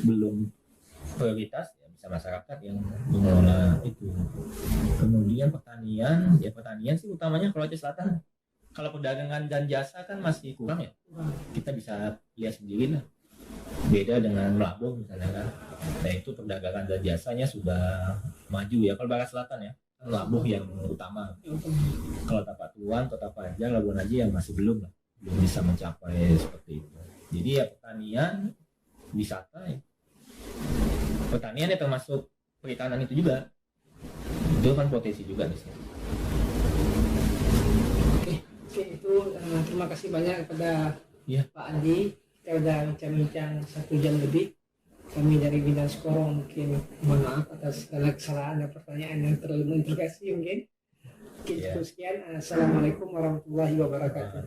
belum prioritas ya bisa masyarakat yang mengelola itu. Kemudian pertanian sih utamanya kalau Aceh Selatan. Kalau perdagangan dan jasa kan masih kurang ya. Kita bisa lihat sendiri lah. Beda dengan Labuan misalnya kan. Nah itu perdagangan dan jasanya sudah maju ya. Kalau Barat Selatan ya, Labuan yang utama. Kalau Tapatuan, Kota Panjang, Labuan Haji yang masih belum bisa mencapai seperti itu. Jadi ya pertanian, wisata ya. Pertanian ya termasuk perikanan itu juga. Itu kan potensi juga di sini. Oke, itu terima kasih banyak kepada Pak Andi. Kita sudah bincang-bincang 1 jam lebih. Kami dari Bidang Skorong mungkin mohon maaf atas segala kesalahan dan pertanyaan yang terlalu menginterogasi mungkin. Oke, sekian. Assalamualaikum warahmatullahi wabarakatuh.